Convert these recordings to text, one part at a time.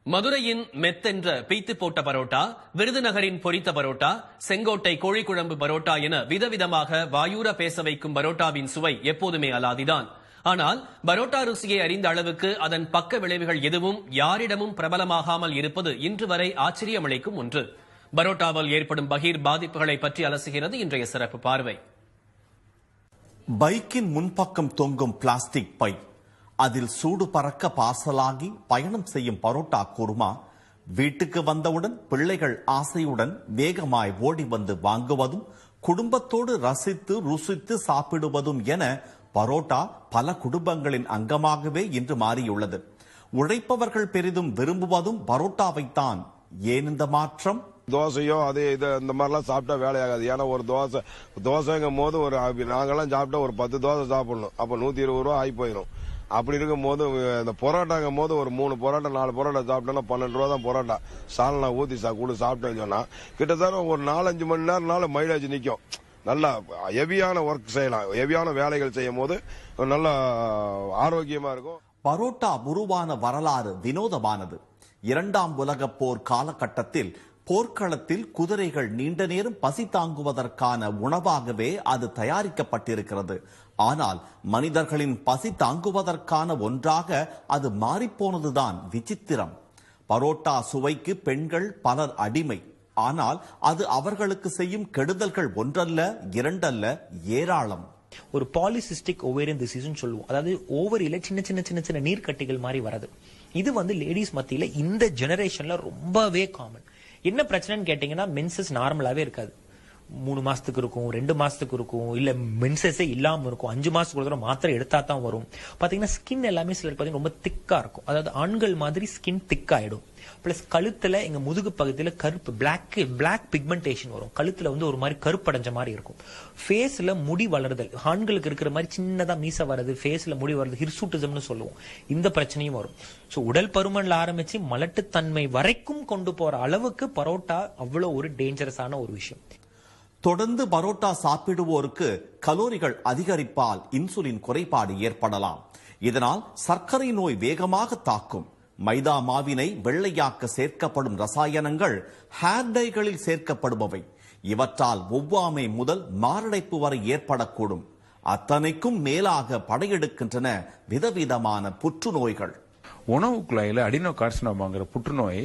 மதுரையின் மெத்தென்ற பீத்து போட்ட பரோட்டா, விருதுநகரின் பொரித்த பரோட்டா, செங்கோட்டை கோழிக்குழம்பு பரோட்டா என விதவிதமாக வாயூர பேச வைக்கும் பரோட்டாவின் சுவை எப்போதுமே அலாதிதான். ஆனால் பரோட்டா ருசியை அறிந்த அளவுக்கு அதன் பக்க விளைவுகள் எதுவும் யாரிடமும் பிரபலமாகாமல் இருப்பது இன்று வரை ஆச்சரியமளிக்கும் ஒன்று. பரோட்டாவால் ஏற்படும் பகீர் பாதிப்புகளை பற்றி அலசுகிறது இன்றைய சிறப்பு பார்வை. பைக்கின் முன்பக்கம் தொங்கும் பிளாஸ்டிக் பை, அதில் சூடு பறக்க பார்சலாகி பயணம் செய்யும் பரோட்டா குருமா, வீட்டுக்கு வந்தவுடன் பிள்ளைகள் ஆசையுடன் வேகமாய் ஓடி வந்து வாங்குவதும், குடும்பத்தோடு ரசித்து ருசித்து சாப்பிடுவதும் என பரோட்டா பல குடும்பங்களின் அங்கமாகவே இன்று மாறியுள்ளது. உழைப்பவர்கள் பெரிதும் விரும்புவதும் பரோட்டாவைத்தான். ஏன் இந்த மாற்றம்? தோசையோ அது இது இந்த மாதிரிலாம் சாப்பிட்டா வேலையாகாது. ஏன்னா ஒரு தோசைங்கும் போது நாங்கெல்லாம் சாப்பிட்டா ஒரு 10 தோசை சாப்பிடணும். அப்ப 120 ரூபா ஆகி போயிடும். அப்படி இருக்கும் போது இந்த பரோட்டாங்கும் போது ஒரு 3 பரோட்டா 4 பரோட்டா சாப்பிட்டோம்னா 12 ரூபா தான் பரோட்டா. சால்னா ஊத்தி கூட சாப்பிட்டேன்னு சொன்னா கிட்டத்தட்ட ஒரு 4-5 மணி நேரம்னால மைலேஜ் நிற்கும். நல்லா ஹெவியான ஒர்க் செய்யலாம். ஹெவியான வேலைகள் செய்யும் போது நல்ல ஆரோக்கியமா இருக்கும். பரோட்டா உருவான வரலாறு வினோதமானது. 2ஆம் உலகப் போர் காலகட்டத்தில் போர்க்களத்தில் குதிரைகள் நீண்ட நேரம் பசி தாங்குவதற்கான உணவாகவே அது தயாரிக்கப்பட்டிருக்கிறது. ஆனால் மனிதர்களின் பசி தாங்குவதற்கான ஒன்றாக அது மாறிப்போனதுதான் விசித்திரம். பரோட்டா சுவைக்கு பெண்கள் பலர் அடிமை. ஆனால் அது அவர்களுக்கு செய்யும் கெடுதல்கள் ஒன்றல்ல, இரண்டல்ல, ஏராளம். ஒரு பாலிசிஸ்டிக் ஓவேரியன் டிசீஸ் சொல்லுவோம். அதாவது ஓவரியில சின்ன சின்ன சின்ன சின்ன நீர்க்கட்டிகள் மாதிரி வரது. இது லேடிஸ் மத்தியில இந்த ஜெனரேஷன்ல ரொம்பவே காமன். என்ன பிரச்சனைன்னு கேட்டீங்கன்னா, மென்சஸ் நார்மலாவே இருக்காது. 3 மாசத்துக்கு இருக்கும், 2 மாசத்துக்கு இருக்கும், இல்ல மென்சஸே இல்லாம இருக்கும். 5 மாசத்துக்கு ஒரு தடவை மாத்திரை எடுத்தா தான் வரும். பாத்தீங்கன்னா ஸ்கின் எல்லாமே சிலர் பாத்தீங்கன்னா ரொம்ப திக்கா இருக்கும். அதாவது ஆண்கள் மாதிரி ஸ்கின் திக் ஆயிடும். பிளஸ் கழுத்துல எங்க முதுகு பகுதியில கருப்பு பிளாக் பிக்மெண்டேஷன் வரும். கழுத்துல ஒரு மாதிரி கருப்படைஞ்ச மாதிரி இருக்கும். ஃபேஸ்ல முடி வளருதல், ஆண்களுக்கு இருக்கிற மாதிரி சின்னதா மீச வருது, ஃபேஸ்ல முடி வருது, ஹிர்சூட்டிசம்னு சொல்லுவோம். இந்த பிரச்சனையும் வரும். சோ உடல் பருமன்ல ஆரம்பிச்சு மலட்டுத்தன்மை வரைக்கும் கொண்டு போற அளவுக்கு பரோட்டா அவ்வளவு ஒரு டேஞ்சரஸான ஒரு விஷயம். தொடர்ந்து பரோட்டா சாப்பிடுவோருக்கு கலோரிகள் அதிகரிப்பால் இன்சுலின் குறைபாடு ஏற்படலாம். இதனால் சர்க்கரை நோய் வேகமாக தாக்கும். மைதா மாவினை வெள்ளையாக்க சேர்க்கப்படும் ரசாயனங்கள் ஹேர் டைகளில் சேர்க்கப்படுபவை. இவற்றால் ஒவ்வாமை முதல் மாரடைப்பு வரை ஏற்படக்கூடும். அத்தனைக்கும் மேலாக படையெடுக்கின்றன விதவிதமான புற்றுநோய்கள். உணவு குழாயில அடினோ கார்சினோமாங்கிற புற்றுநோய்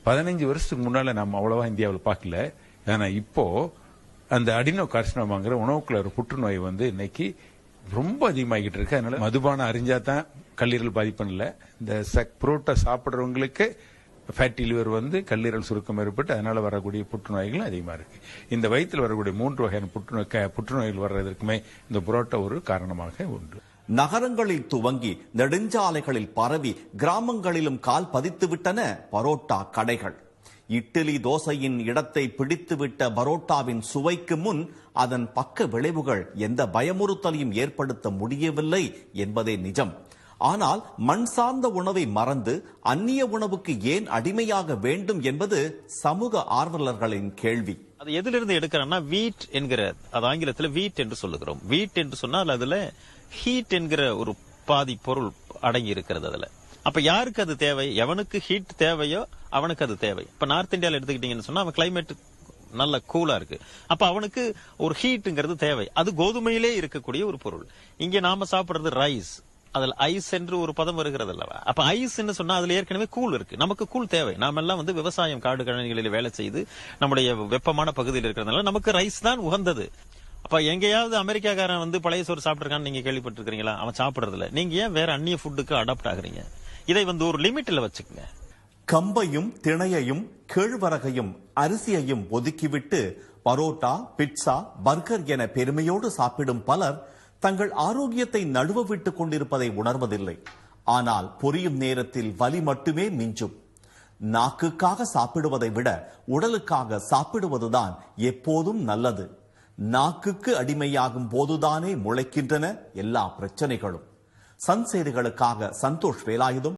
15 வருஷத்துக்கு முன்னால நம்ம அவ்வளவா இந்தியாவில் பார்க்கல. ஆனா இப்போ அந்த அடினோ கார்சினோமாங்கிற உணவுக்குள்ள புற்றுநோய் இன்னைக்கு ரொம்ப அதிகமாகிட்டு இருக்கு. அதனால மதுபானம் அறிஞ்சாதான் கல்லீரல் பாதிப்பு இல்ல. இந்த புரோட்டா சாப்பிடுறவங்களுக்கு ஃபேட்டி லிவர் கல்லீரல் சுருக்கம் ஏற்பட்டு அதனால வரக்கூடிய புற்றுநோய்கள் அதிகமா இருக்கு. இந்த வயிற்றில் வரக்கூடிய 3 வகையான புற்றுநோய்கள் வர்றதற்குமே இந்த புரோட்டா ஒரு காரணமாக உண்டு. நகரங்களில் துவங்கி நெடுஞ்சாலைகளில் பரவி கிராமங்களிலும் கால் பதித்துவிட்டன பரோட்டா கடைகள். இட்லி தோசையின் இடத்தை பிடித்துவிட்ட பரோட்டாவின் சுவைக்கு முன் அதன் பக்க விளைவுகள் எந்த பயமுறுத்தலையும் ஏற்படுத்த முடியவில்லை என்பதே நிஜம். ஆனால் மண் சார்ந்த உணவை மறந்து அந்நிய உணவுக்கு ஏன் அடிமையாக வேண்டும் என்பது சமூக ஆர்வலர்களின் கேள்வி. அது எதிலிருந்து எடுக்கிறோம்னா, வீட் என்கிற, அது ஆங்கிலத்தில் வீட் என்று சொல்லுகிறோம். வீட் என்று சொன்னால் அதுல ஹீட் என்கிற ஒரு பாதி பொருள் அடங்கி இருக்கிறது அதுல. அப்ப யாருக்கு அது தேவை? எவனுக்கு ஹீட் தேவையோ அவனுக்கு அது தேவை. இப்ப நார்த் இந்தியாவில் எடுத்துக்கிட்டீங்கன்னு சொன்னா அவன் கிளைமேட் நல்ல கூலா இருக்கு. அப்ப அவனுக்கு ஒரு ஹீட்ங்கிறது தேவை. அது கோதுமையிலே இருக்கக்கூடிய ஒரு பொருள். இங்க நாம சாப்பிடுறது ரைஸ், அதுல ஐஸ் என்று ஒரு பதம் வருகிறது அல்லவா? அப்ப ஐஸ் சொன்னா அதுல ஏற்கனவே கூல் இருக்கு. நமக்கு கூல் தேவை. நாம எல்லாம் விவசாயம், காடு கழனிகளில் வேலை செய்து நம்முடைய வெப்பமான பகுதியில் இருக்கிறதுனால நமக்கு ரைஸ் தான் உகந்தது. அப்ப எங்கேயாவது அமெரிக்காக்காரன் பழைய சோறு சாப்பிட்டிருக்கான்னு நீங்க கேள்விப்பட்டிருக்கீங்களா? அவன் சாப்பிடுறது இல்ல. நீங்க ஏன் வேற அந்நிய ஃபுட்டுக்கு அடாப்ட் ஆகுறீங்க? இதை ஒரு லிமிட்ல வச்சுக்கங்க. கம்பையும் திணையையும் கேழ்வரகையும் அரிசியையும் ஒதுக்கிவிட்டு பரோட்டா, பிட்சா, பர்கர் என பெருமையோடு சாப்பிடும் பலர் தங்கள் ஆரோக்கியத்தை நழுவ விட்டுக் கொண்டிருப்பதை உணர்வதில்லை. ஆனால் பொரியும் நேரத்தில் வலி மட்டுமே மிஞ்சும். நாக்குக்காக சாப்பிடுவதை விட உடலுக்காக சாப்பிடுவதுதான் எப்போதும் நல்லது. நாக்குக்கு அடிமையாகும் போதுதானே முளைக்கின்றன எல்லா பிரச்சனைகளும். சன் செய்திகளுக்காக சந்தோஷ் வேலாயுதம்.